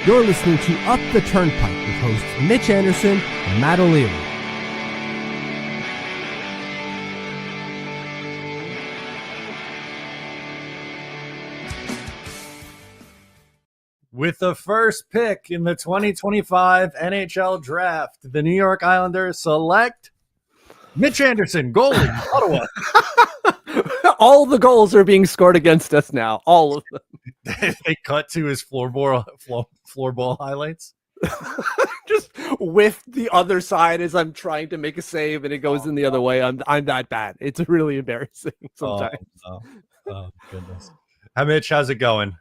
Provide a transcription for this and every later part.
You're listening to Up the Turnpike with hosts Mitch Anderson and Matt O'Leary. With the first pick in the 2025 NHL Draft, the New York Islanders select Mitch Anderson, goalie, Ottawa. All the goals are being scored against us now. All of them. They cut to his floorball highlights. Just whiff the other side as I'm trying to make a save and it goes in the other way. I'm that bad. It's really embarrassing sometimes. Oh goodness. Hi, Mitch. How's it going?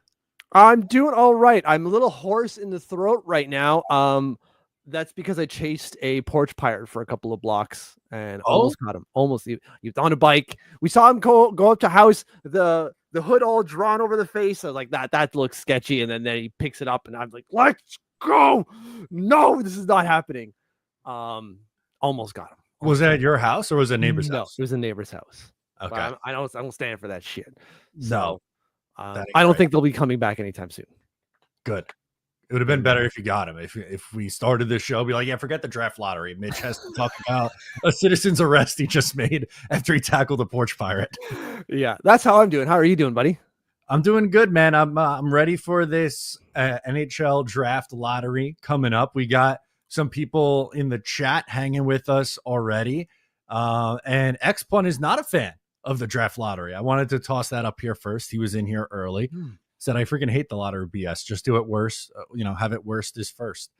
I'm doing all right. I'm a little hoarse in the throat right now. That's because I chased a porch pirate for a couple of blocks and almost got him. Almost. He was on a bike. We saw him go up to house. The hood all drawn over the face. I was like, that looks sketchy. And then he picks it up and I'm like, let's go. No, this is not happening. Almost got him. Was that at your house or was it a neighbor's house? No, it was a neighbor's house. Okay. I don't stand for that shit. No. I don't think they'll be coming back anytime soon. Good. It would have been better if you got him. If we started this show, be like, yeah, forget the draft lottery. Mitch has to talk about a citizen's arrest he just made after he tackled a porch pirate. Yeah, that's how I'm doing. How are you doing, buddy? I'm doing good, man. I'm ready for this NHL draft lottery coming up. We got some people in the chat hanging with us already. And X-Pun is not a fan of the draft lottery. I wanted to toss that up here first. He was in here early. Said, I freaking hate the lottery BS. Just do it worse. Have it worst is first.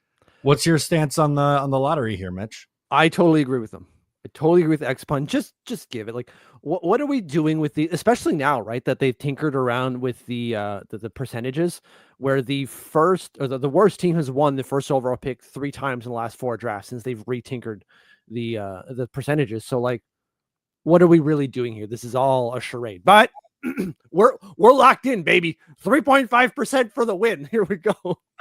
What's your stance on the lottery here, Mitch? I totally agree with them. I totally agree with X-Pun. Just give it. Like, what are we doing with the, especially now, right? That they've tinkered around with the percentages, where the first or the worst team has won the first overall pick 3 times in the last 4 drafts since they've retinkered the percentages. So, like, what are we really doing here? This is all a charade. But we're locked in, baby. 3.5% for the win. Here we go.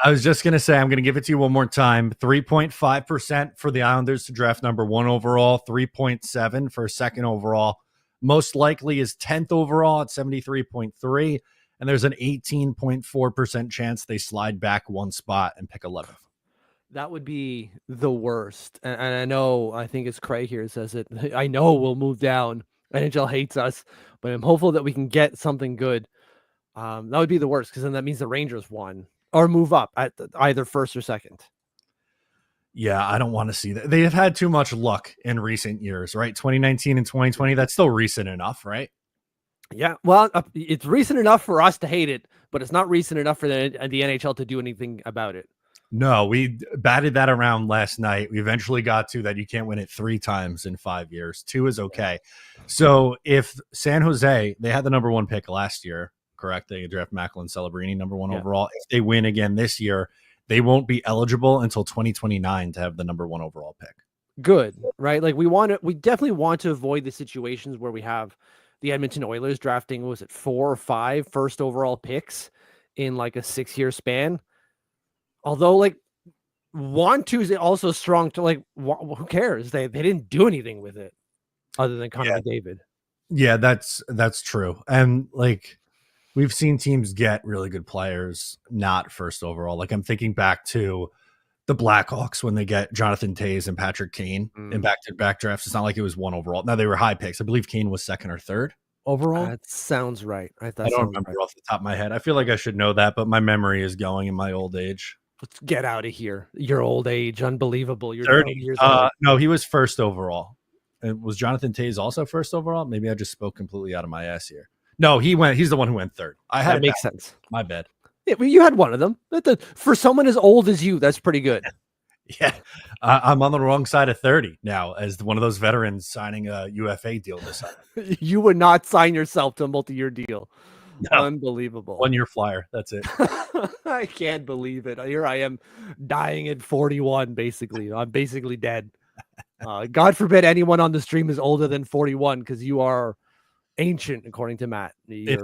I was just gonna say, I'm gonna give it to you one more time. 3.5% for the Islanders to draft number 1 overall. 3.7 for second overall. Most likely is 10th overall at 73.3, and there's an 18.4% chance they slide back 1 spot and pick 11th. That would be the worst. And I know, I think it's Craig here says it. I know we'll move down. NHL hates us, but I'm hopeful that we can get something good. That would be the worst, because then that means the Rangers won or move up at either first or second. Yeah, I don't want to see that. They have had too much luck in recent years, right? 2019 and 2020, that's still recent enough, right? Yeah, well, it's recent enough for us to hate it, but it's not recent enough for the NHL to do anything about it. No, we batted that around last night. We eventually got to that you can't win it 3 times in 5 years. 2 is okay. So if San Jose, they had the number 1 pick last year, correct? They draft Macklin Celebrini, number 1 overall. If they win again this year, they won't be eligible until 2029 to have the number 1 overall pick. Good, right? Like, we definitely want to avoid the situations where we have the Edmonton Oilers drafting, was it 4 or 5 first overall picks in like a 6-year span? Although, like, want to is also strong to, like, who cares? They didn't do anything with it other than Connor McDavid. Yeah, that's true. And, like, we've seen teams get really good players not first overall. Like, I'm thinking back to the Blackhawks when they get Jonathan Toews and Patrick Kane in back-to-back drafts. It's not like it was 1 overall. Now, they were high picks. I believe Kane was 2nd or 3rd overall. That sounds right. I don't remember off the top of my head. I feel like I should know that, but my memory is going in my old age. Let's get out of here. Your old age. Unbelievable. You're 30 years old. No, he was 1st overall. And was Jonathan Toews also 1st overall? Maybe I just spoke completely out of my ass here. No, he's the one who went 3rd. That makes sense. My bad. Yeah, well, you had one of them. For someone as old as you, that's pretty good. Yeah. I'm on the wrong side of 30 now as one of those veterans signing a UFA deal this summer. You would not sign yourself to a multi-year deal. No. Unbelievable. 1-year flyer. That's it. I can't believe it. Here I am dying at 41, basically. I'm basically dead. God forbid anyone on the stream is older than 41, because you are ancient, according to Matt. In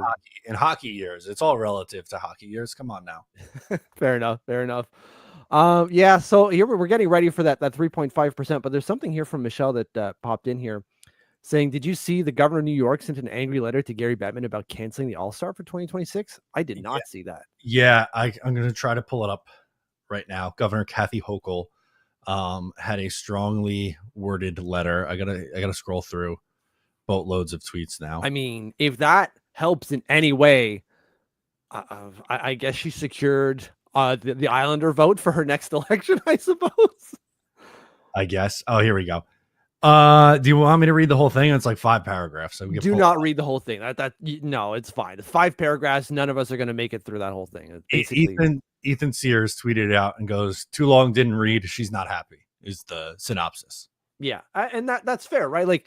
hockey years. It's all relative to hockey years. Come on now. Fair enough. Yeah, so here we're getting ready for that 3.5%, but there's something here from Michelle that popped in here saying, did you see the governor of New York sent an angry letter to Gary Bettman about canceling the All-Star for 2026? I did not see that. Yeah, I'm going to try to pull it up right now. Governor Kathy Hochul had a strongly worded letter. I gotta scroll through boatloads of tweets now. I mean, if that helps in any way, I guess she secured the Islander vote for her next election, I suppose. I guess. Oh, here we go. Do you want me to read the whole thing? It's like 5 paragraphs. So we Do not read the whole thing. No, it's fine. It's 5 paragraphs. None of us are going to make it through that whole thing. It's basically, Ethan Sears tweeted it out and goes, "Too long, didn't read. She's not happy." Is the synopsis. Yeah, and that's fair, right? Like,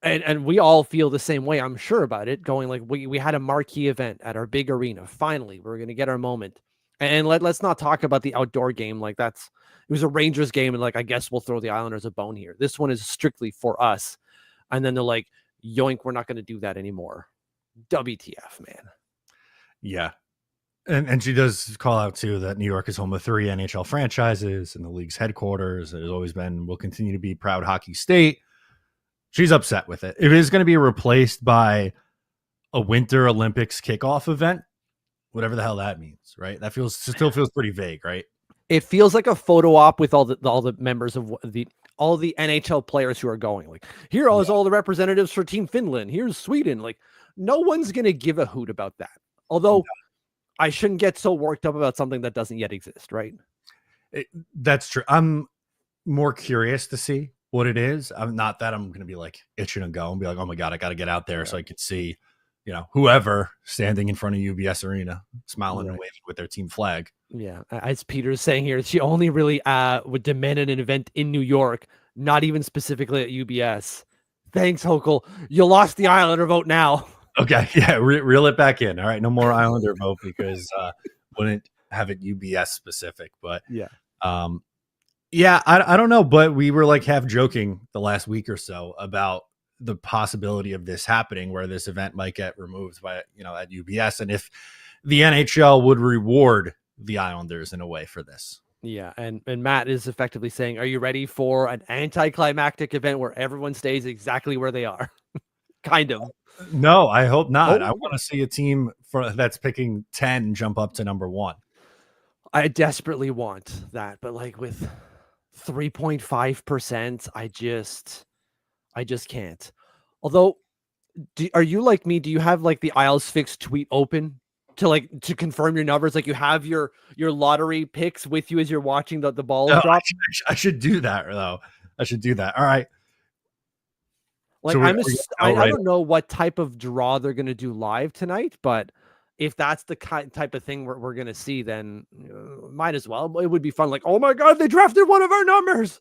and we all feel the same way, I'm sure, about it. Going like we had a marquee event at our big arena. Finally, we're going to get our moment. And let's not talk about the outdoor game. Like it was a Rangers game, and like I guess we'll throw the Islanders a bone here. This one is strictly for us. And then they're like, yoink, we're not going to do that anymore. WTF, man. Yeah. And she does call out too that New York is home of 3 NHL franchises and the league's headquarters. It has always been, will continue to be proud hockey state. She's upset with it. It is going to be replaced by a Winter Olympics kickoff event, whatever the hell that means, right? That still feels pretty vague, right? It feels like a photo op with all the members of all the NHL players who are going. Like, here is all the representatives for Team Finland. Here's Sweden. Like, no one's going to give a hoot about that. Although I shouldn't get so worked up about something that doesn't yet exist, right? That's true. I'm more curious to see what it is. I'm not that I'm going to be like itching to go and be like, oh my God, I got to get out there so I could see, whoever standing in front of UBS Arena, smiling and waving with their team flag. Yeah. As Peter's saying here, she only really would demand an event in New York, not even specifically at UBS. Thanks, Hochul. You lost the Islander vote now. Okay. Yeah. Reel it back in. All right. No more Islander vote because wouldn't have it UBS specific, but I don't know, but we were like half joking the last week or so about the possibility of this happening where this event might get removed by, at UBS. And if the NHL would reward the Islanders in a way for this. Yeah. And Matt is effectively saying, are you ready for an anticlimactic event where everyone stays exactly where they are? Kind of. No, I hope not. I want to see a team that's picking 10 jump up to number 1. I desperately want that, but like with 3.5%, I just can't. Although, are you like me? Do you have like the Isles Fix tweet open to confirm your numbers? Like you have your lottery picks with you as you're watching the ball drop? I should do that though. I should do that. All right. Like so I don't know what type of draw they're going to do live tonight, but if that's the type of thing we're going to see, then might as well. It would be fun. Like, oh my God, they drafted one of our numbers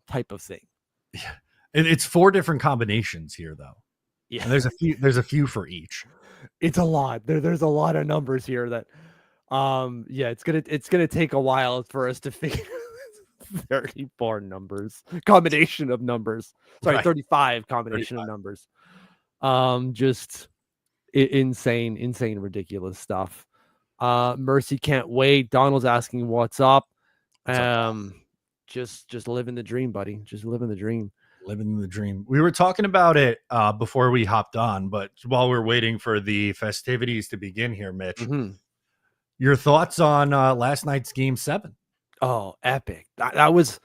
type of thing. Yeah. It's 4 different combinations here though. Yeah. And there's a few for each. It's a lot. There's a lot of numbers here that, it's going to take a while for us to figure 34 numbers, combination of numbers. Sorry, right. 35 combination 35. Of numbers. Just insane, ridiculous stuff. Mercy can't wait. Donald's asking what's up. Just living the dream, buddy. Just living the dream. Living the dream. We were talking about it before we hopped on, but while we're waiting for the festivities to begin here, Mitch, your thoughts on last night's Game 7? Oh, epic. That was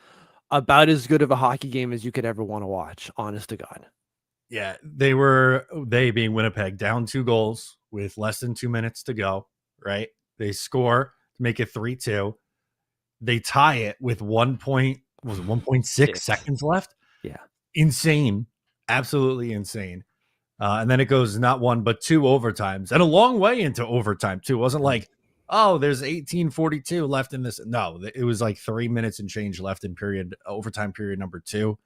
about as good of a hockey game as you could ever want to watch, honest to God. Yeah, they being Winnipeg, down 2 goals with less than 2 minutes to go, right? They score to make it 3-2. They tie it with 1.6 seconds left. Yeah. Insane. Absolutely insane. And then it goes not 1, but 2 overtimes and a long way into overtime too. It wasn't like, oh, there's 18:42 left in this. No, it was like 3 minutes and change left in overtime period number 2.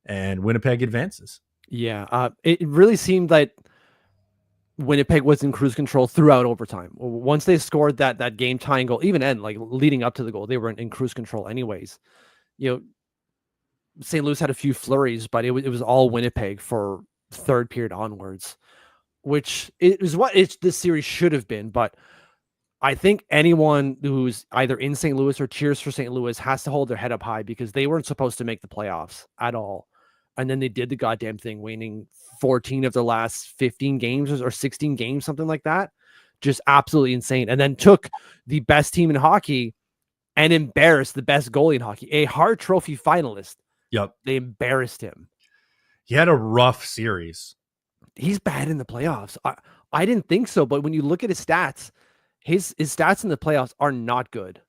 And Winnipeg advances. Yeah. It really seemed like Winnipeg was in cruise control throughout overtime. Once they scored that game tying goal, even then, like leading up to the goal, they were in cruise control anyways. St. Louis had a few flurries, but it was all Winnipeg for third period onwards, which is what this series should have been. But I think anyone who's either in St. Louis or cheers for St. Louis has to hold their head up high because they weren't supposed to make the playoffs at all. And then they did the goddamn thing, winning 14 of their last 15 games or 16 games, something like that. Just absolutely insane. And then took the best team in hockey and embarrassed the best goalie in hockey, a Hart Trophy finalist. Yep. They embarrassed him. He had a rough series. He's bad in the playoffs. I didn't think so, but when you look at his stats, his stats in the playoffs are not good.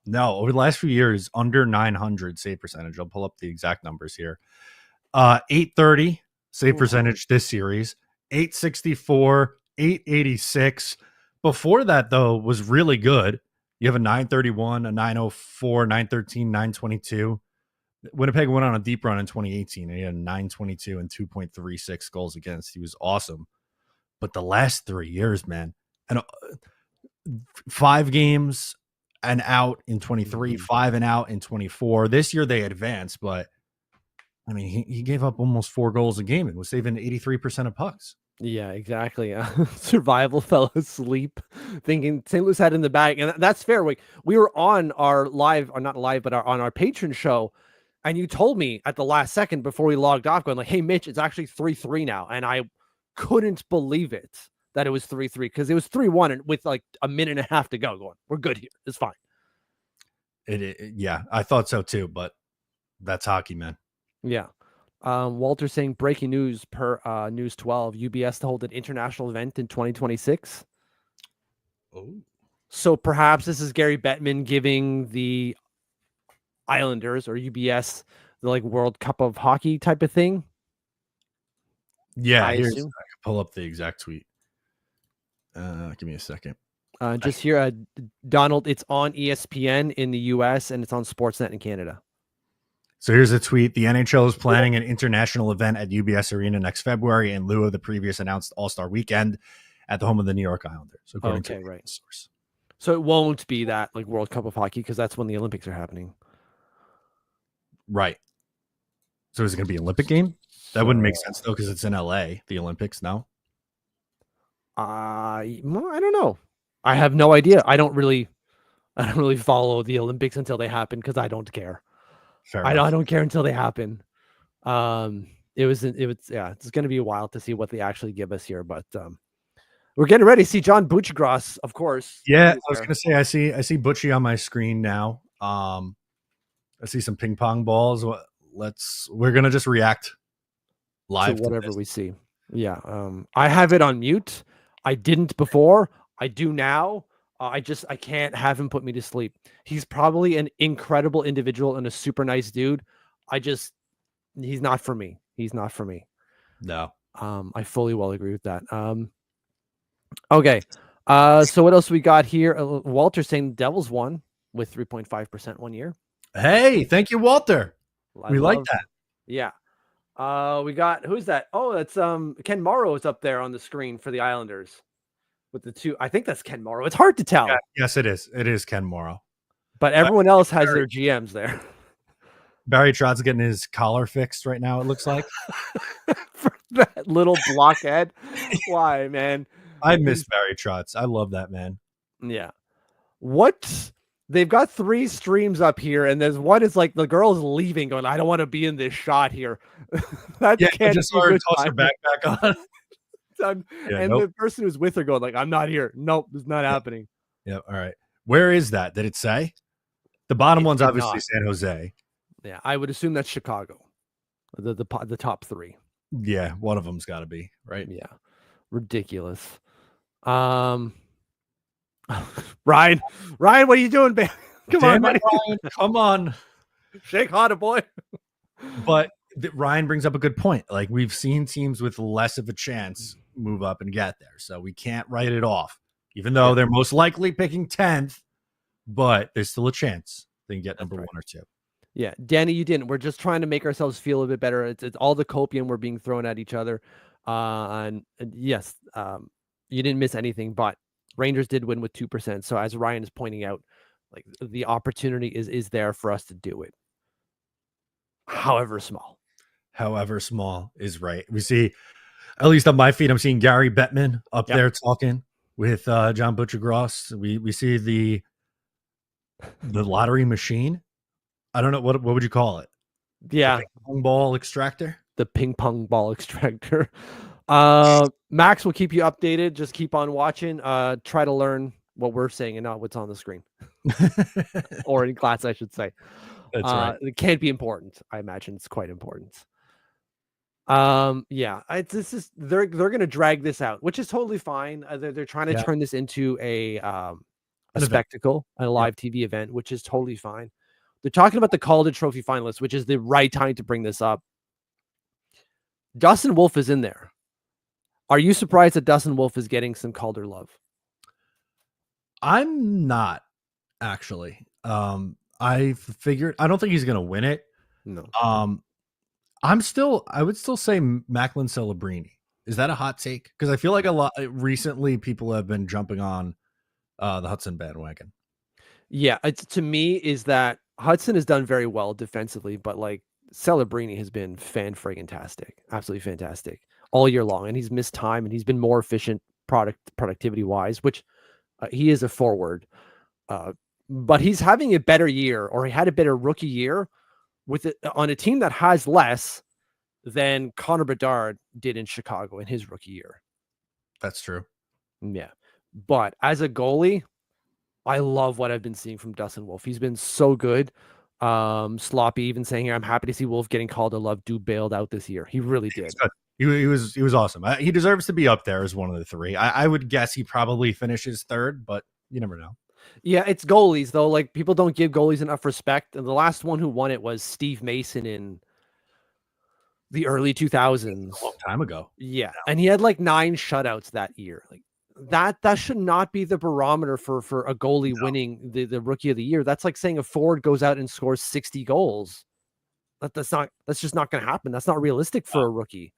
No, over the last few years, under 900 save percentage. I'll pull up the exact numbers here. 830 save percentage this series, 864, 886. Before that, though, was really good. You have a 931, a 904, 913, 922. Winnipeg went on a deep run in 2018, and he had a 922 and 2.36 goals against. He was awesome. But the last 3 years, man, and 5 games and out in 23, 5 and out in 24. This year they advanced, but I mean, he gave up almost 4 goals a game and was saving 83% of pucks. Yeah, exactly. Survival fell asleep thinking St. Louis had in the bag. And that's fair. We were on our live, or not live, but on our patron show. And you told me at the last second before we logged off, going like, hey, Mitch, it's actually 3-3 now. And I couldn't believe it that it was 3-3 because it was 3-1 and with like a minute and a half to go going, we're good here. It's fine. Yeah, I thought so too, but that's hockey, man. Yeah. Walter saying breaking news per News 12, UBS to hold an international event in 2026. Oh. So perhaps this is Gary Bettman giving the Islanders or UBS the like World Cup of Hockey type of thing. Yeah, I can pull up the exact tweet. Give me a second. Just here, Donald, it's on ESPN in the US and it's on Sportsnet in Canada. So here's a tweet. The NHL is planning an international event at UBS Arena next February in lieu of the previous announced All-Star weekend at the home of the New York Islanders, according to the source. So it won't be that like World Cup of Hockey because that's when the Olympics are happening. Right. So is it going to be an Olympic game? That wouldn't make sense though because it's in LA, the Olympics, no? I don't know. I have no idea. I don't really follow the Olympics until they happen because I don't care. I don't care until they happen. It's going to be a while to see what they actually give us here, but we're getting ready to see John Buchgras, of course. Yeah, I was going to say I see Butchie on my screen now. I see some ping pong balls. We're going to just react live to whatever we see. Yeah, I have it on mute. I didn't before. I do now. I can't have him put me to sleep. He's probably an incredible individual and a super nice dude. He's not for me. He's not for me. No. I fully well agree with that. Okay. So what else we got here? Walter saying the Devils won with 3.5% 1 year. Hey, thank you, Walter. We like that. Yeah. We got, who's that? Oh, that's Ken Morrow is up there on the screen for the Islanders. With the two, I think that's Ken Morrow. It's hard to tell. Yeah, yes, it is. It is Ken Morrow. But everyone else has their GMs there. Barry Trott's getting his collar fixed right now, it looks like. For that little blockhead. Why, man? I miss Barry Trotz. I love that man. Yeah. They've got 3 streams up here, and there's one is like the girl's leaving, going, I don't want to be in this shot here. That can't just toss her back on. The person who's with her going like, I'm not here. Nope, it's not happening. Yeah. All right. Where is that? Did it say? The bottom one's obviously San Jose. Yeah, I would assume that's Chicago. The top 3. Yeah, one of them's got to be, right? Yeah. Ridiculous. Ryan, what are you doing, babe? Come on, buddy. Ryan, come on. Shake harder, boy. But Ryan brings up a good point. Like, we've seen teams with less of a chance move up and get there. So we can't write it off, even though they're most likely picking 10th, but there's still a chance they can get number 1 or 2. Yeah. Danny, you didn't. We're just trying to make ourselves feel a bit better. It's all the copium we're being thrown at each other. And yes, you didn't miss anything, but Rangers did win with 2%. So as Ryan is pointing out, like the opportunity is there for us to do it. However small is right. We see, at least on my feed, I'm seeing Gary Bettman up there talking with John Buchgras. We see the lottery machine. I don't know what would you call it? Yeah, the ping pong ball extractor. The ping pong ball extractor. Max will keep you updated. Just keep on watching. Try to learn what we're saying and not what's on the screen or in class, I should say. That's right. It can't be important. I imagine it's quite important. Yeah, this is they're gonna drag this out, which is totally fine. They're trying to Yeah. turn this into a An event. spectacle, a Yeah. live TV event, which is totally fine. They're talking about the Calder Trophy finalists, which is the right time to bring this up. Dustin Wolf is in there. Are you surprised that Dustin Wolf is getting some Calder love? I'm not actually. I figured I don't think he's gonna win it. No. I would still say Macklin Celebrini. Is that a hot take? Because I feel like a lot recently people have been jumping on the Hudson bandwagon. Yeah, it's to me is that Hudson has done very well defensively, but like Celebrini has been fan-friggin-tastic, absolutely fantastic all year long, and he's missed time and he's been more efficient productivity wise, which he is a forward, but he's having a better year, or he had a better rookie year with it on a team that has less than Connor Bedard did in Chicago in his rookie year. That's true. Yeah, but as a goalie, I love what I've been seeing from Dustin Wolf. He's been so good. Sloppy even saying here, I'm happy to see Wolf getting called to love. Dude bailed out this year. He really did. He was awesome. He deserves to be up there as one of the three. I would guess he probably finishes third, but you never know. Yeah, it's goalies though. Like people don't give goalies enough respect. And the last one who won it was Steve Mason in the early 2000s. A long time ago. Yeah, and he had like 9 shutouts that year. Like that should not be the barometer for a goalie winning the rookie of the year. That's like saying a forward goes out and scores 60 goals. That's just not going to happen. That's not realistic for a rookie.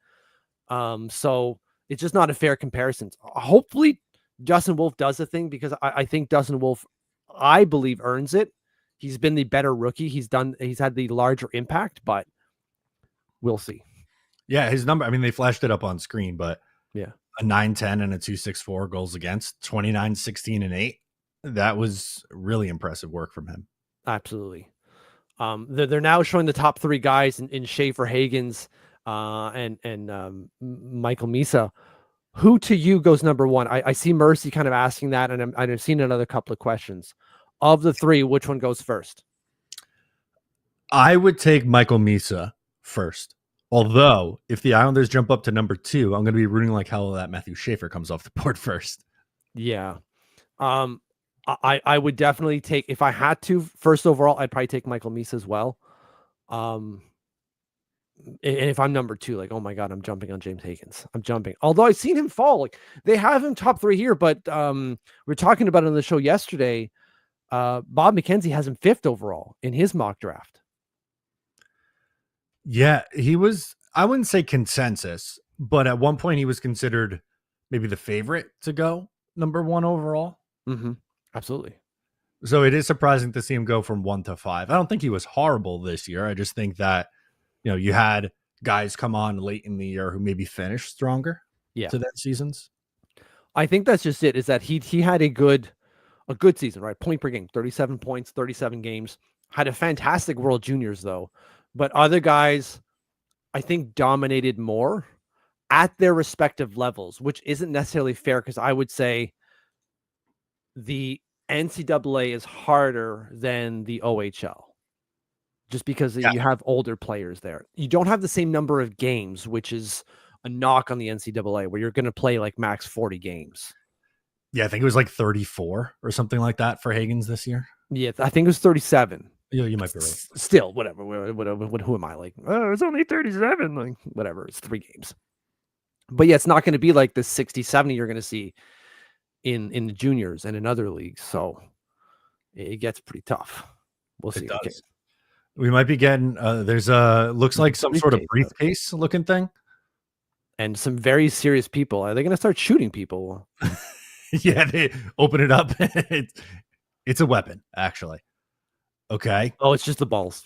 So it's just not a fair comparison. Hopefully Dustin Wolf does the thing, because I think Dustin Wolf, I believe, earns it. He's been the better rookie. He's had the larger impact, but we'll see. Yeah, his number, I mean, they flashed it up on screen, but yeah, a 9-10 and a 2.64 goals against, 29, 16, and 8. That was really impressive work from him. Absolutely. They're now showing the top 3 guys in Schaefer, Hagens, and Michael Misa. Who to you goes number 1? I see Mercy kind of asking that, and I've seen another couple of questions. Of the 3, which one goes first? I would take Michael Misa first. Although, if the Islanders jump up to number 2, I'm going to be rooting like hell that Matthew Schaefer comes off the board first. Yeah. I would definitely take, if I had to, first overall, I'd probably take Michael Misa as well. And if I'm number 2, like, oh my God, I'm jumping on James Hagens. I'm jumping. Although I've seen him fall. Like, they have him top 3 here, but we were talking about it on the show yesterday. Bob McKenzie has him 5th overall in his mock draft. Yeah, he was, I wouldn't say consensus, but at one point he was considered maybe the favorite to go number 1 overall. Mm-hmm. Absolutely. So it is surprising to see him go from 1 to 5. I don't think he was horrible this year. I just think that, you had guys come on late in the year who maybe finished stronger to that seasons. I think that's just it, is that he had a good season, right? Point per game, 37 points, 37 games. Had a fantastic World Juniors though. But other guys, I think, dominated more at their respective levels, which isn't necessarily fair, because I would say the NCAA is harder than the OHL, just because you have older players there. You don't have the same number of games, which is a knock on the NCAA, where you're going to play like max 40 games. Yeah, I think it was like 34 or something like that for Hagens this year. Yeah, I think it was 37. Yeah, you might be right. Still, whatever. Who am I? Like, oh, it's only 37. Like, whatever. It's 3 games. But yeah, it's not going to be like the 60, 70 you're going to see in the juniors and in other leagues. So it gets pretty tough. We'll see. It does. Okay. We might be getting there's looks like some sort of briefcase looking thing, and some very serious people. Are they going to start shooting people? Yeah, they open it up. It's a weapon, actually. Okay. Oh, it's just the balls.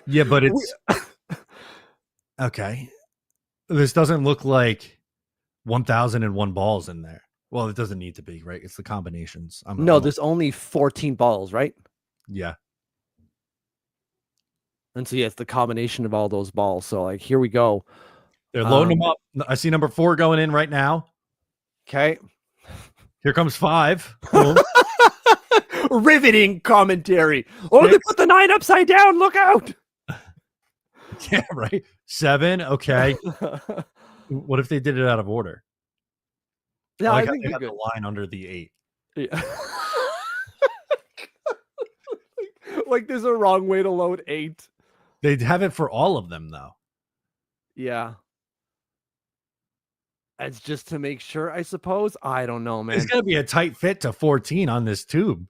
Yeah, but it's okay. This doesn't look like 1,001 balls in there. Well, it doesn't need to be, right? It's the combinations. There's only 14 balls, right? Yeah. And so, yeah, it's the combination of all those balls. So, like, here we go. They're loading them up. I see number 4 going in right now. Okay. Here comes 5. Boom. Riveting commentary. Oh, they 6. put the 9 upside down. Look out. Yeah, right. 7. Okay. What if they did it out of order? Yeah, I I like how think they they're had good. the line under the 8. Yeah. Like there's a wrong way to load 8. They'd have it for all of them, though. Yeah. It's just to make sure, I suppose. I don't know, man. It's going to be a tight fit to 14 on this tube.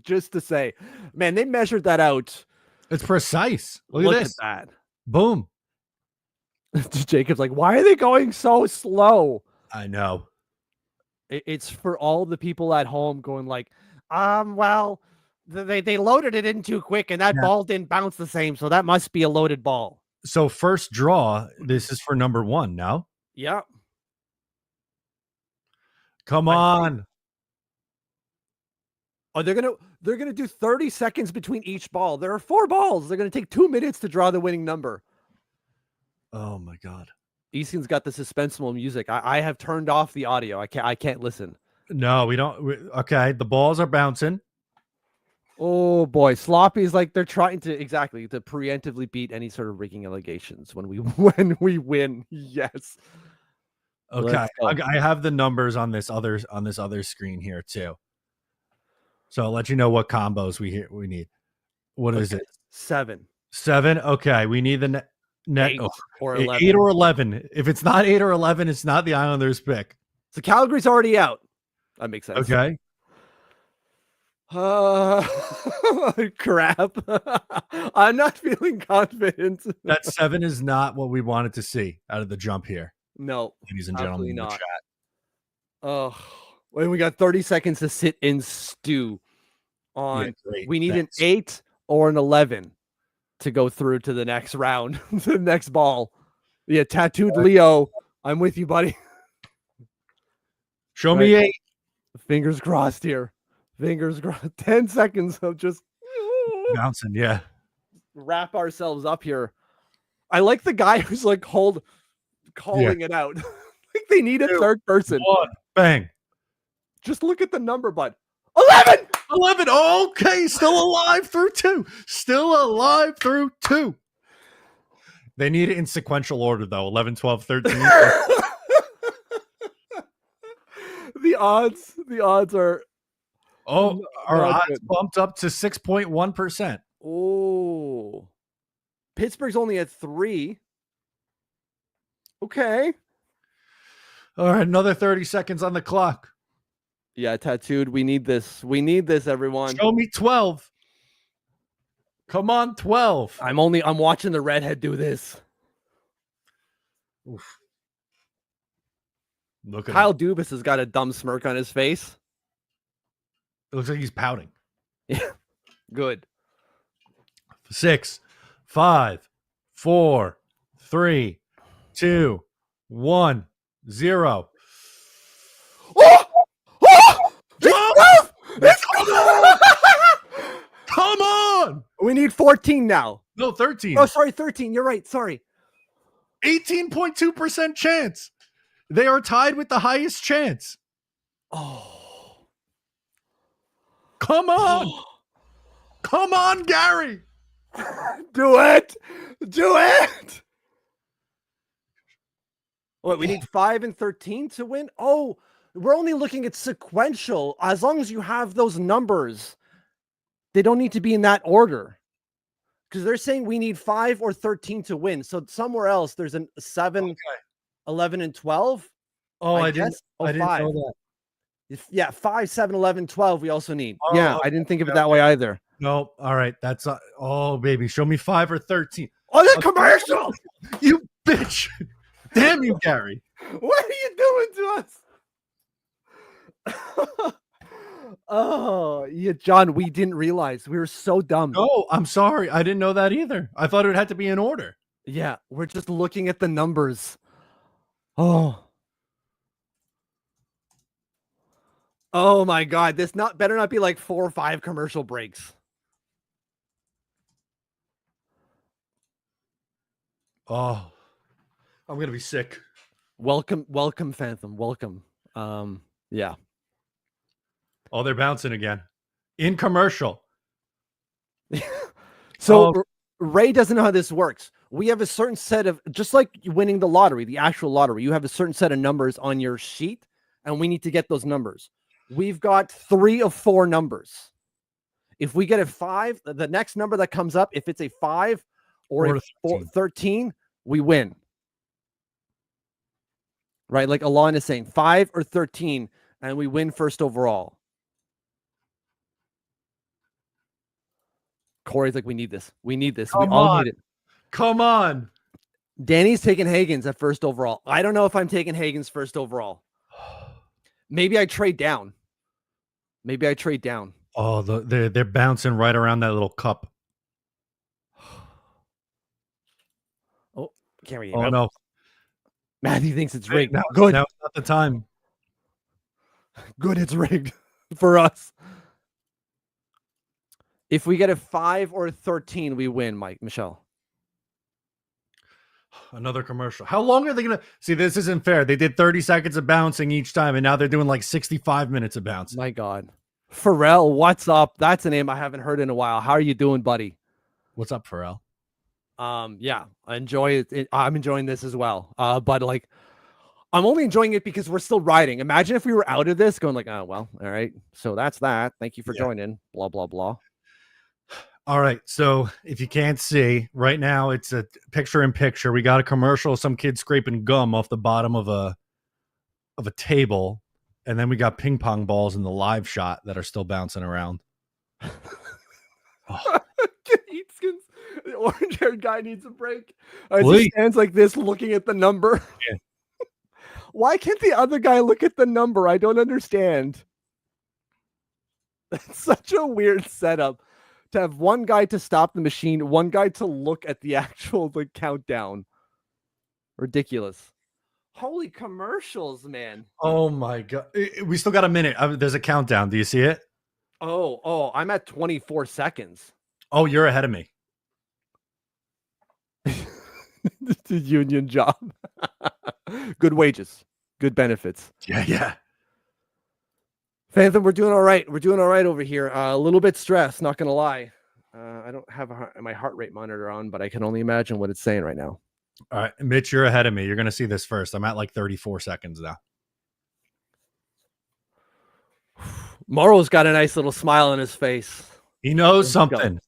Just to say, man, they measured that out. It's precise. Look at this. At that. Boom. Jacob's like, why are they going so slow? I know. It's for all the people at home going like, well, they loaded it in too quick and that ball didn't bounce the same, so that must be a loaded ball. So first draw, this is for number 1 now. Yeah. Come on. Oh, they're gonna do 30 seconds between each ball. There are 4 balls. They're gonna take 2 minutes to draw the winning number. Oh my God. Easton's got the suspenseful music. I have turned off the audio. I can't listen. No, we don't. Okay, the balls are bouncing. Oh boy, Sloppy's like they're trying to preemptively beat any sort of rigging allegations when we win. Yes. Okay, I have the numbers on this other screen here too. So I'll let you know what combos we need. What is it? 7. 7. Okay, we need the net 8 or 11. 8 or 11. If it's not 8 or 11, it's not the Islanders' pick. So Calgary's already out. That makes sense. Okay. Crap. I'm not feeling confident. That 7 is not what we wanted to see out of the jump here. No, ladies and gentlemen in the chat. Oh, when we got 30 seconds to sit and stew on, we need an 8 or an 11 to go through to the next round, to the next ball. Yeah, tattooed Leo. I'm with you, buddy. Show me 8. Fingers crossed here. Fingers crossed. 10 seconds of just bouncing. Yeah. Wrap ourselves up here. I like the guy who's like calling it out. Like they need a third person. 1. Bang. Just look at the number, bud. 11. 11. Okay. Still alive through 2. Still alive through 2. They need it in sequential order, though. 11, 12, 13. The odds are. Oh, our odds bumped up to 6.1%. Oh. Pittsburgh's only at 3. Okay. All right, another 30 seconds on the clock. Yeah, tattooed. We need this. We need this, everyone. Show me 12. Come on, 12. I'm watching the redhead do this. Oof. Look at Kyle Dubas has got a dumb smirk on his face. It looks like he's pouting. Yeah. Good. 6, 5, 4, 3, 2, 1, 0. Oh! Oh! Come on! We need 14 now. No, 13. Oh, sorry, 13. You're right. Sorry. 18.2% chance. They are tied with the highest chance. Oh. Come on. Come on, Gary. Do it. Do it. What, we need 5 and 13 to win? Oh, we're only looking at sequential. As long as you have those numbers, they don't need to be in that order. Because they're saying we need 5 or 13 to win. So somewhere else, there's a 7, 11, and 12. Oh, I didn't know that. Yeah, 5, 7, 11, 12 we also need. Oh, yeah, I didn't think of it that way either. No, all right. That's oh, baby. Show me 5 or 13. Oh, the commercial! You bitch. Damn you, Gary. What are you doing to us? Oh, yeah, John, we didn't realize. We were so dumb. No, I'm sorry. I didn't know that either. I thought it had to be in order. Yeah, we're just looking at the numbers. Oh. Oh my God. This better not be like 4 or 5 commercial breaks. Oh, I'm going to be sick. Welcome, Phantom. Welcome. Yeah. Oh, they're bouncing again. In commercial. So Ray doesn't know how this works. We have a certain set of, just like winning the lottery, the actual lottery, you have a certain set of numbers on your sheet, and we need to get those numbers. We've got 3 of 4 numbers. If we get a 5, the next number that comes up, if it's a 5 or a 13, we win. Right? Like Alon is saying, 5 or 13, and we win first overall. Corey's like, we need this. We need this. We all need it. Come on. Danny's taking Hagens at first overall. I don't know if I'm taking Hagens first overall. Maybe I trade down. Oh, they're bouncing right around that little cup. Oh, can't read. Oh, no. Matthew thinks it's rigged. Good. Now's not the time. Good, it's rigged for us. If we get a 5 or a 13, we win, Michelle. Another commercial. How long are they going to see? This isn't fair. They did 30 seconds of bouncing each time, and now they're doing like 65 minutes of bouncing. My God. Pharrell, what's up? That's a name I haven't heard in a while. How are you doing, buddy? What's up, Pharrell? Yeah, I enjoy it. I'm enjoying this as well. But like, I'm only enjoying it because we're still riding. Imagine if we were out of this going like, oh, well, all right. So that's that. Thank you for joining. Blah, blah, blah. All right. So if you can't see right now, it's a picture in picture. We got a commercial of some kid scraping gum off the bottom of a table. And then we got ping pong balls in the live shot that are still bouncing around. Oh. The orange-haired guy needs a break. He stands like this looking at the number. Yeah. Why can't the other guy look at the number? I don't understand. That's such a weird setup to have one guy to stop the machine, one guy to look at the actual countdown. Ridiculous. Holy commercials, man. Oh my God. We still got a minute. There's a countdown. Do you see it? Oh, I'm at 24 seconds. Oh, you're ahead of me. It's a union job. Good wages, good benefits. Yeah. Phantom, we're doing all right. We're doing all right over here. A little bit stressed, not going to lie. I don't have my heart rate monitor on, but I can only imagine what it's saying right now. All right, Mitch, you're ahead of me. You're going to see this first. I'm at like 34 seconds now. Morrow's got a nice little smile on his face. He knows something.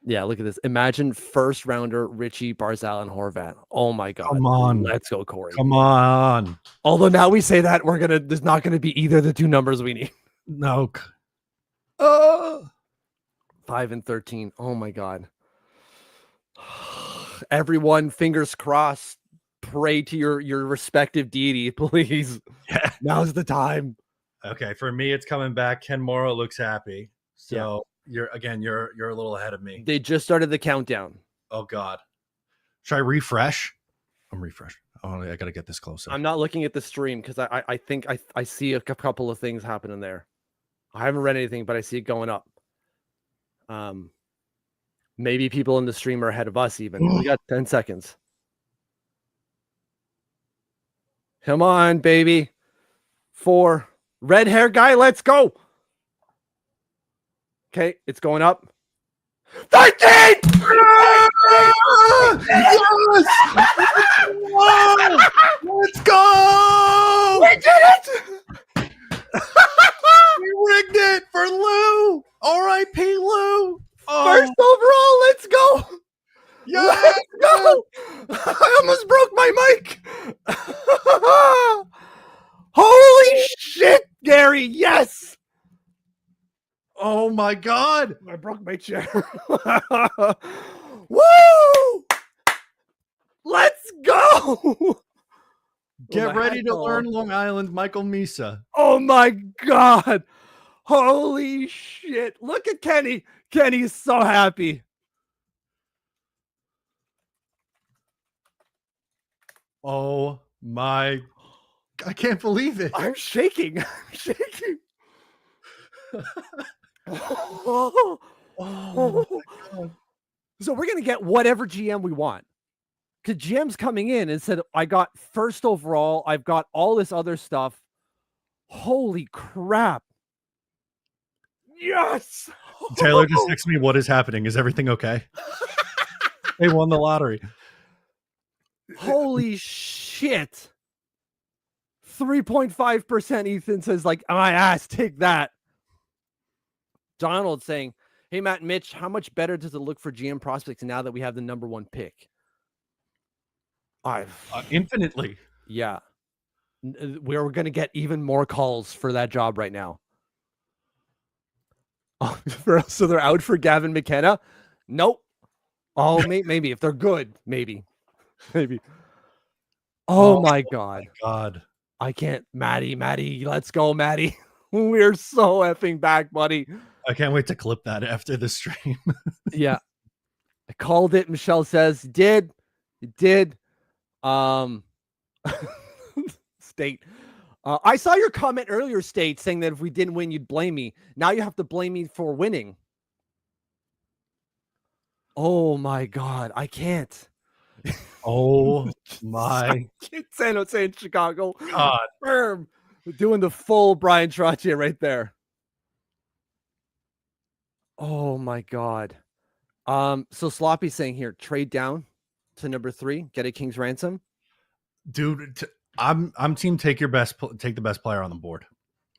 Yeah, look at this. Imagine first rounder Richie, Barzal, and Horvat. Oh my God. Come on. Let's go, Corey. Come on. Although now we say that there's not gonna be either of the two numbers we need. No. 5 and 13. Oh my God. Everyone, fingers crossed. Pray to your respective deity, please. Yeah. Now's the time. Okay, for me, it's coming back. Ken Morrow looks happy. So you're a little ahead of me. They just started the countdown. Oh God. Should I refresh? I'm refreshing. Oh, I got to get this closer. I'm not looking at the stream because I think I see a couple of things happening there. I haven't read anything, but I see it going up. Maybe people in the stream are ahead of us even. We got 10 seconds. Come on, baby. 4. Red hair guy, let's go. Okay, it's going up. 13! Yes! Let's go! We did it! We rigged it for Lou. R.I.P. Lou. First overall, let's go. Let's go. I almost broke my mic. Holy shit, Gary. Yes. Oh my God. I broke my chair. Woo! Let's go. Get ready to learn Long Island Michael Misa. Oh my God. Holy shit. Look at Kenny. Kenny's so happy. Oh my. I can't believe it. I'm shaking. I'm shaking. Oh my God. So we're going to get whatever GM we want. because GM's coming in and said, I got first overall. I've got all this other stuff. Holy crap. Yes. Taylor just texted me, what is happening? Is everything okay? They won the lottery. Holy shit. 3.5%. Ethan says, like, my ass, take that. Donald saying, hey, Matt and Mitch, how much better does it look for GM prospects now that we have the number 1 pick? Infinitely. Yeah. We're going to get even more calls for that job right now. Oh, so they're out for Gavin McKenna? Nope. Oh, maybe if they're good, maybe. Oh my God. I can't. Maddie, let's go, Maddie. We're so effing back, buddy. I can't wait to clip that after the stream. Yeah. I called it. Michelle says, did. State. I saw your comment earlier, State, saying that if we didn't win, you'd blame me. Now you have to blame me for winning. Oh my God. I can't. Oh my. San Jose and Chicago. God. Firm. We're doing the full Brian Trottier right there. Oh my God. So Sloppy's saying here, trade down to number 3, get a King's ransom. Dude, I'm team take the best player on the board.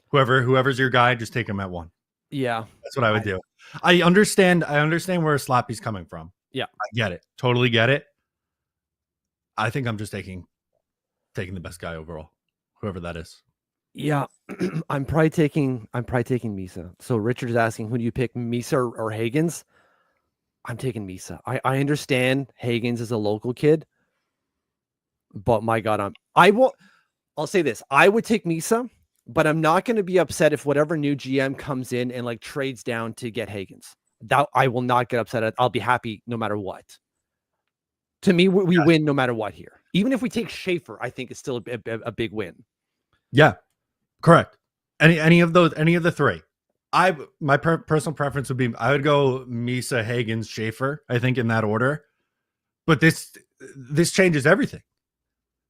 Whoever's your guy, just take him at 1. Yeah. That's what I would do. I understand where Sloppy's coming from. Yeah. I get it. Totally get it. I think I'm just taking the best guy overall, whoever that is. Yeah. I'm probably taking Misa. So Richard is asking, who do you pick, Misa or Higgins? I'm taking Misa. I understand Higgins is a local kid, but my God, I'll say this. I would take Misa, but I'm not going to be upset if whatever new GM comes in and like trades down to get Higgins. That I will not get upset at. I'll be happy no matter what. To me, we win no matter what here. Even if we take Schaefer, I think it's still a big win. Yeah, correct. Any of the 3. My personal preference would be I would go Misa, Higgins, Schaefer. I think in that order. But this changes everything.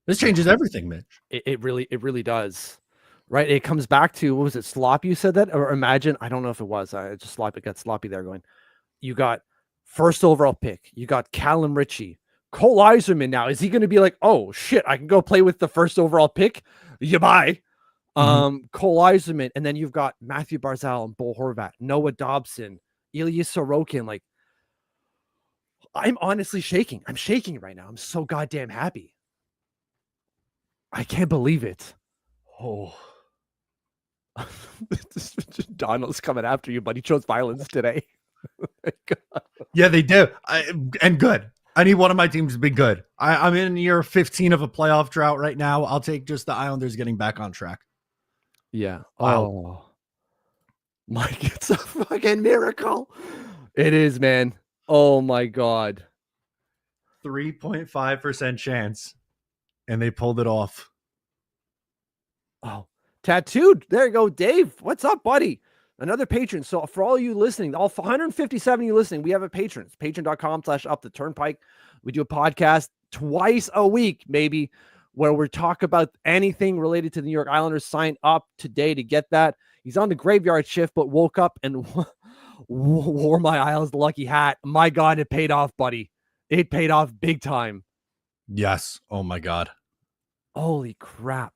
This changes everything, Mitch. It really does. Right? It comes back to, what was it, Sloppy? You said that, or Imagine? I don't know if it was. I just got sloppy there. Going, you got first overall pick. You got Callum Ritchie. Cole Eiserman now, is he going to be like, oh shit, I can go play with the first overall pick? You buy. Cole Eiserman, and then you've got Matthew Barzal and Bo Horvat, Noah Dobson, Ilya Sorokin. Like, I'm honestly shaking. I'm shaking right now. I'm so goddamn happy. I can't believe it. Oh. Donald's coming after you, but he chose violence today. Yeah, they do. And good. I need one of my teams to be good. I'm in year 15 of a playoff drought right now. I'll take just the Islanders getting back on track. Yeah. Oh, Mike, it's a fucking miracle. It is, man. Oh my God. 3.5% chance. And they pulled it off. Oh, tattooed. There you go, Dave. What's up, buddy? Another patron. So for all you listening, all 157 of you listening, we have a patron. It's patreon.com/uptheturnpike. We do a podcast twice a week, maybe, where we talk about anything related to the New York Islanders. Sign up today to get that. He's on the graveyard shift, but woke up and wore my Isles lucky hat. My God, it paid off, buddy. It paid off big time. Yes. Oh my God. Holy crap.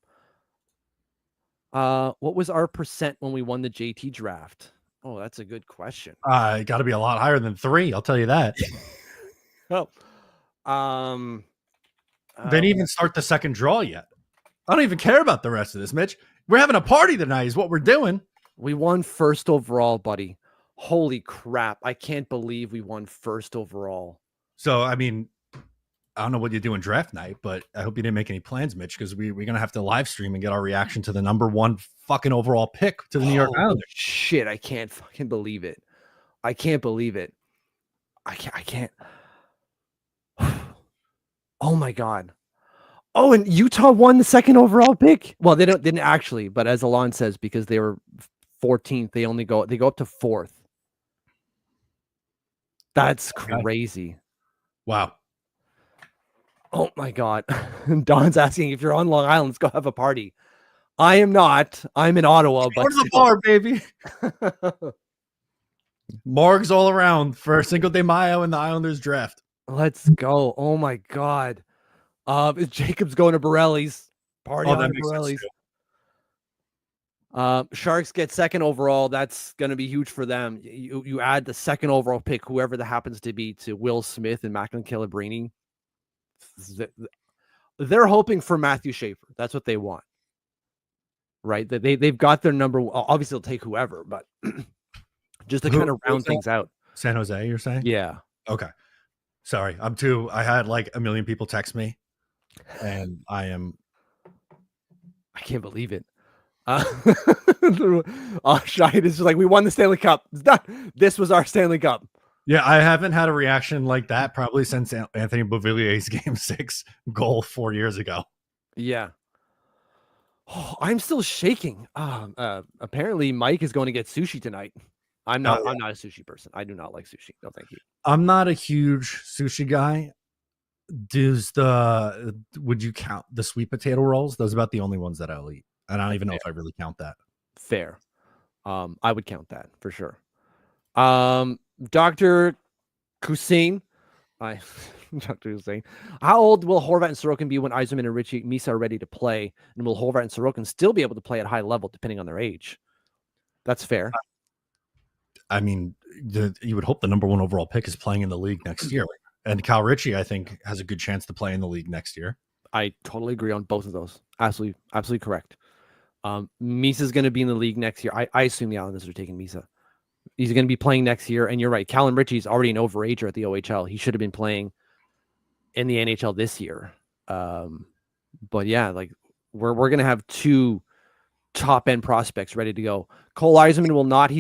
What was our percent when we won the JT draft? Oh, that's a good question. It got to be a lot higher than 3. I'll tell you that. Oh, they didn't even start the second draw yet. I don't even care about the rest of this, Mitch. We're having a party tonight is what we're doing. We won first overall, buddy. Holy crap. I can't believe we won first overall. So, I mean, I don't know what you do in draft night, but I hope you didn't make any plans, Mitch, because we're going to have to live stream and get our reaction to the number 1 fucking overall pick to the New York Islanders. Shit, I can't fucking believe it. I can't believe it. I can't. Oh my God. Oh, and Utah won the second overall pick. Well, they didn't actually, but as Alon says, because they were 14th, they go up to 4th. That's crazy. Wow. Oh my God. Don's asking if you're on Long Island, let's go have a party. I am not. I'm in Ottawa, Go but to the bar, baby. Morgues all around for Cinco de Mayo and the Islanders draft. let's go. Oh my God. Jacob's going to Borelli's. Party Oh, on that to makes sense Borelli's. too. Sharks get second overall. That's going to be huge for them. You add the second overall pick, whoever that happens to be, to Will Smith and Macklin Calabrini. They're hoping for Matthew Schaefer. That's what they want, right? They've got their number. Obviously, they'll take whoever, but just to kind of round things out. San Jose, you're saying? Yeah. Okay. Sorry, I had like a million people text me, and I can't believe it. Shahid is just like, we won the Stanley Cup. It's done. This was our Stanley Cup. Yeah, I haven't had a reaction like that probably since Anthony Beauvillier's Game 6 goal 4 years ago. Yeah. Oh, I'm still shaking. Apparently Mike is going to get sushi tonight. I'm not a sushi person. I do not like sushi. No, thank you. I'm not a huge sushi guy. Would you count the sweet potato rolls? Those are about the only ones that I'll eat. And I don't even know if I really count that. Fair. I would count that for sure. Dr. Hussein. Dr. Hussein. How old will Horvat and Sorokin be when Yzerman and Richie Misa are ready to play? And will Horvat and Sorokin still be able to play at high level depending on their age? That's fair. I mean, you would hope the number 1 overall pick is playing in the league next year. And Cal Ritchie, I think, has a good chance to play in the league next year. I totally agree on both of those. Absolutely correct. Misa's going to be in the league next year. I assume the Islanders are taking Misa. He's going to be playing next year. And you're right. Callum Ritchie's already an overager at the OHL. He should have been playing in the NHL this year. But yeah, like we're going to have 2 top end prospects ready to go. Cole Yzerman will not.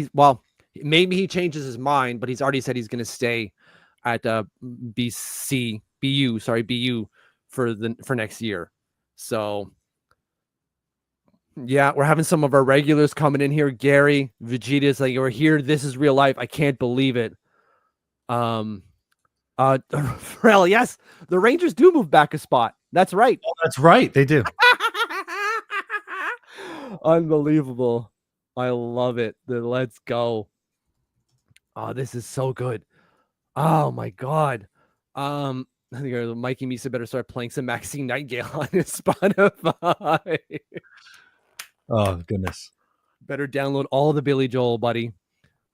Maybe he changes his mind, but he's already said he's going to stay at BU for next year. So yeah, we're having some of our regulars coming in here. Gary, Vegeta's like, we're here. This is real life. I can't believe it. Pharrell, yes, the Rangers do move back a spot. That's right. Oh, that's right. They do. Unbelievable. I love it. Let's go. Oh, this is so good. Oh my God. I think Mikey Misa better start playing some Maxine Nightingale on his Spotify. Oh goodness. Better download all the Billy Joel, buddy.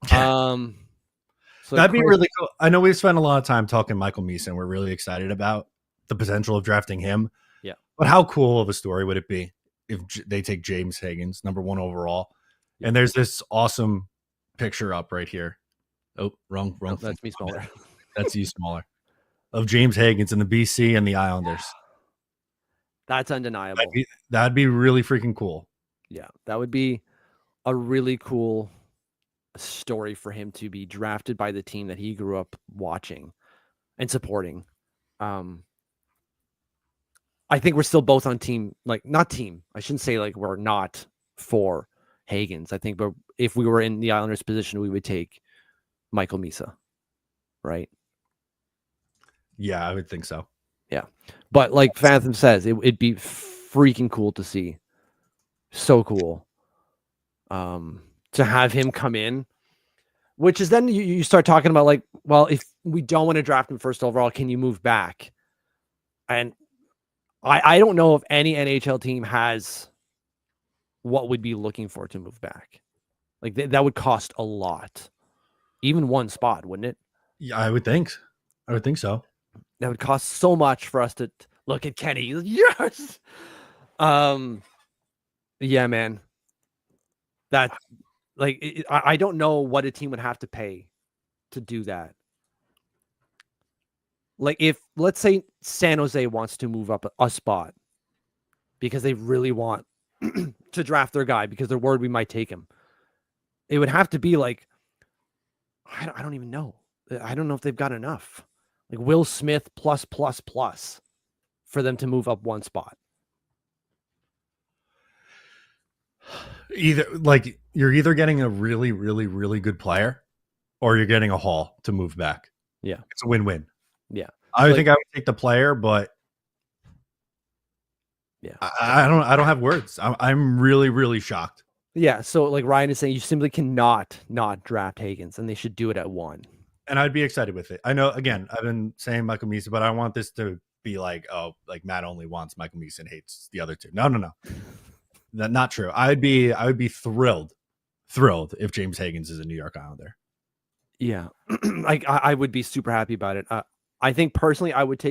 So that'd be really cool. I know we've spent a lot of time talking Michael Misa, and we're really excited about the potential of drafting him. Yeah. But how cool of a story would it be if they take James Higgins, number 1 overall? Yeah. And there's this awesome picture up right here. Oh, wrong. Oh, that's me smaller. That's you smaller. Of James Higgins and the BC and the Islanders. That's undeniable. That'd be really freaking cool. Yeah, that would be a really cool story for him to be drafted by the team that he grew up watching and supporting. I think we're still both on team, like not team. I shouldn't say like we're not for Higgins. I think, but if we were in the Islanders position, we would take Michael Misa, right? Yeah, I would think so. Yeah. But like Phantom says, it'd be freaking cool to see. So cool. To have him come in, which is then you start talking about like, well, if we don't want to draft him first overall, can you move back? And I don't know if any NHL team has what would be looking for to move back. Like that would cost a lot. Even 1 spot, wouldn't it? Yeah, I would think. I would think so. That would cost so much for us to look at Kenny. Yes. Yeah, man. That like I don't know what a team would have to pay to do that. Like if let's say San Jose wants to move up a spot because they really want to draft their guy because they're worried we might take him. It would have to be like I don't even know. I don't know if they've got enough. Like Will Smith plus for them to move up 1 spot. You're either getting a really, really, really good player or you're getting a haul to move back. Yeah. It's a win-win. Yeah. I think I would take the player, but Yeah. I don't have words. I'm really, really shocked. Yeah. So like Ryan is saying, you simply cannot not draft Higgins, and they should do it at 1. And I'd be excited with it. I know, again, I've been saying Michael Misa, but I want this to be like, oh, like Matt only wants Michael Misa and hates the other two. No. That's not true. I would be thrilled if James Higgins is a New York Islander. Yeah. I would be super happy about it. I think personally, I would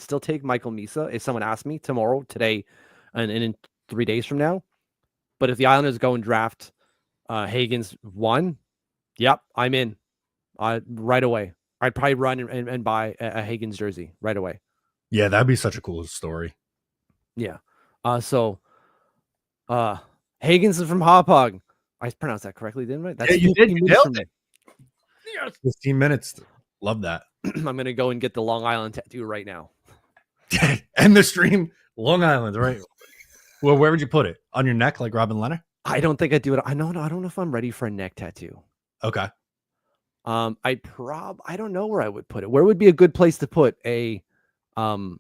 still take Michael Misa if someone asked me tomorrow, today, and in 3 days from now. But if the Islanders go and draft Higgins 1, yep, I'm in right away. I'd probably run and buy a Higgins jersey right away. Yeah, that'd be such a cool story. Yeah. So Higgins is from Hauppauge. I pronounced that correctly, didn't I? That's yeah, you did. You nailed it. Yes. 15 minutes. Love that. I'm going to go and get the Long Island tattoo right now. End the stream. Long Island, right? Well, where would you put it? On your neck like Robin Leonard? I don't think I'd do it. I don't know if I'm ready for a neck tattoo. Okay. I don't know where I would put it. Where would be a good place to put a Long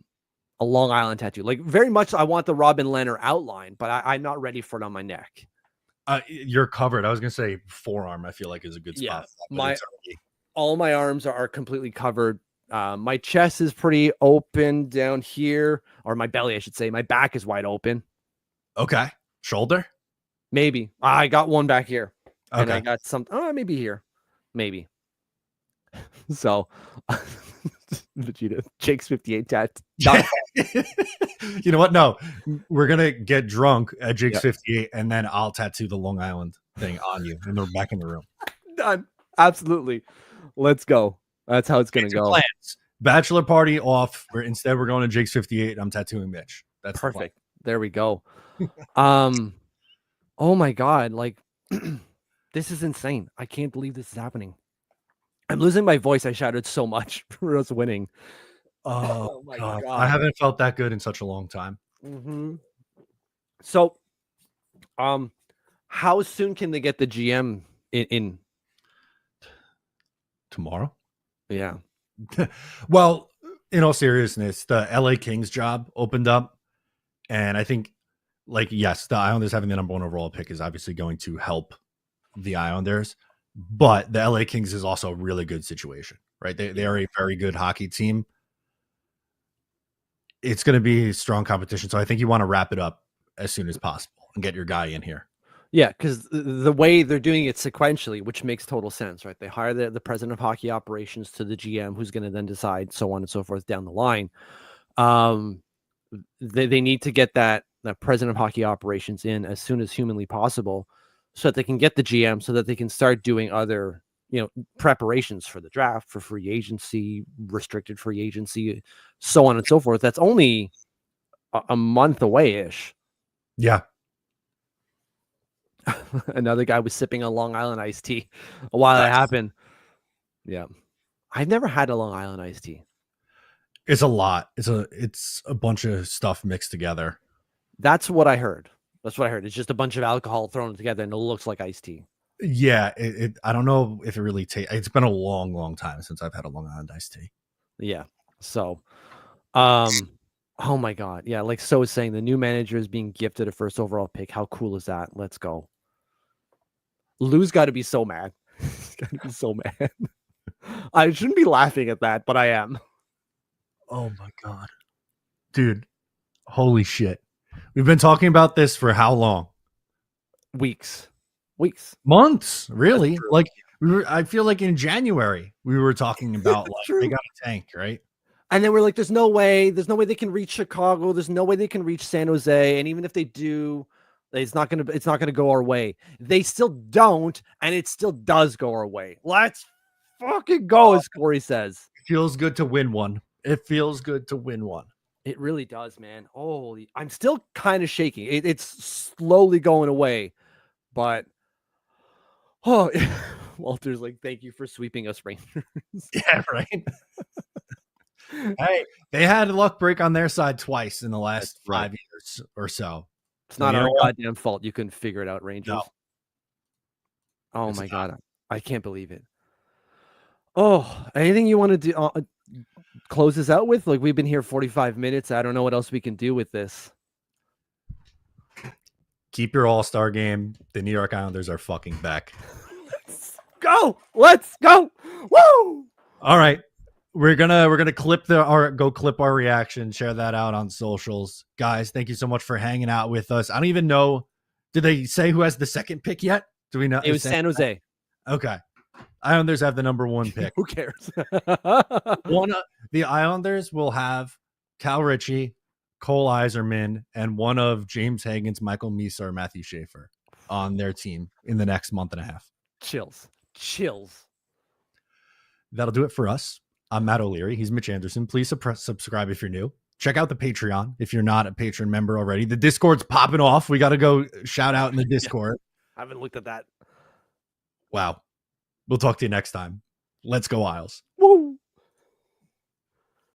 Island tattoo? Like, very much I want the Robin Leonard outline, but I'm not ready for it on my neck. You're covered. I was gonna say forearm. I feel like is a good spot. Yeah, all my arms are completely covered. My chest is pretty open down here, or my belly, I should say. My back is wide open. Okay. Shoulder? Maybe. I got one back here. Okay. And I got some. Oh, maybe here. Maybe. So, Vegeta, Jake's 58 tat. You know what? No, we're gonna get drunk at Jake's 58, and then I'll tattoo the Long Island thing on you, and they're back in the room. Done. Absolutely. Let's go. That's how it's gonna go. Plans. Bachelor party off. We're going to Jake's 58. I'm tattooing Mitch. That's perfect. There we go. Oh my god, like this is insane. I can't believe this is happening. I'm losing my voice. I shouted so much for us winning. Oh my god. I haven't felt that good in such a long time. Mm-hmm. So, how soon can they get the GM in? Tomorrow? Yeah. Well, in all seriousness, the LA Kings job opened up, and I think, like, yes, the Islanders having the number 1 overall pick is obviously going to help the Islanders. But the LA Kings is also a really good situation, right? They are a very good hockey team. It's going to be strong competition. So I think you want to wrap it up as soon as possible and get your guy in here. Yeah, because the way they're doing it sequentially, which makes total sense, right? They hire the president of hockey operations to the GM, who's going to then decide so on and so forth down the line. They need to get that president of hockey operations in as soon as humanly possible, so that they can get the GM, so that they can start doing other, preparations for the draft, for free agency, restricted free agency, so on and so forth. That's only a month away-ish. Yeah. Another guy was sipping a Long Island iced tea while that happened. Yeah. I've never had a Long Island iced tea. It's a lot. It's a bunch of stuff mixed together. That's what I heard. It's just a bunch of alcohol thrown together, and it looks like iced tea. Yeah, I don't know if it really tastes. It's been a long, long time since I've had a Long Island iced tea. Yeah. So, oh my god, yeah. Like So is saying, the new manager is being gifted a first overall pick. How cool is that? Let's go. Lou's got to be so mad. He's got to be so mad. I shouldn't be laughing at that, but I am. Oh my god, dude! Holy shit! We've been talking about this for how long? Weeks, months, really? Like I feel like in January we were talking about like they got a tank, right? And then we're like, there's no way they can reach Chicago. There's no way they can reach San Jose. And even if they do, it's not gonna go our way. They still don't, and it still does go our way. Let's fucking go, as Corey says. It feels good to win one. It feels good to win one. It really does, man. Holy, I'm still kind of shaking. It's slowly going away, but Walter's like, thank you for sweeping us, Rangers. Yeah, right. Hey, they had a luck break on their side twice in the last 5 years or so. It's not our goddamn fault you couldn't figure it out, Rangers. No. Oh my god, I can't believe it. Oh, anything you want to do? Close this out with? Like, we've been here 45 minutes. I don't know what else we can do with this. keep your All-Star game. The New York Islanders are fucking back. Let's go. Woo! All right. We're gonna clip our reaction, share that out on socials. Guys, thank you so much for hanging out with us. I don't even know. Did they say who has the second pick yet? Do we know? It was San Jose. Okay. Islanders have the number 1 pick. Who cares? The Islanders will have Cal Ritchie, Cole Iserman, and one of James Hagan's Michael Misa or Matthew Schaefer on their team in the next month and a half. Chills. That'll do it for us. I'm Matt O'Leary. He's Mitch Anderson. Please subscribe if you're new. Check out the Patreon if you're not a patron member already. The Discord's popping off. We got to go shout out in the Discord. I haven't looked at that. Wow. We'll talk to you next time. Let's go, Isles.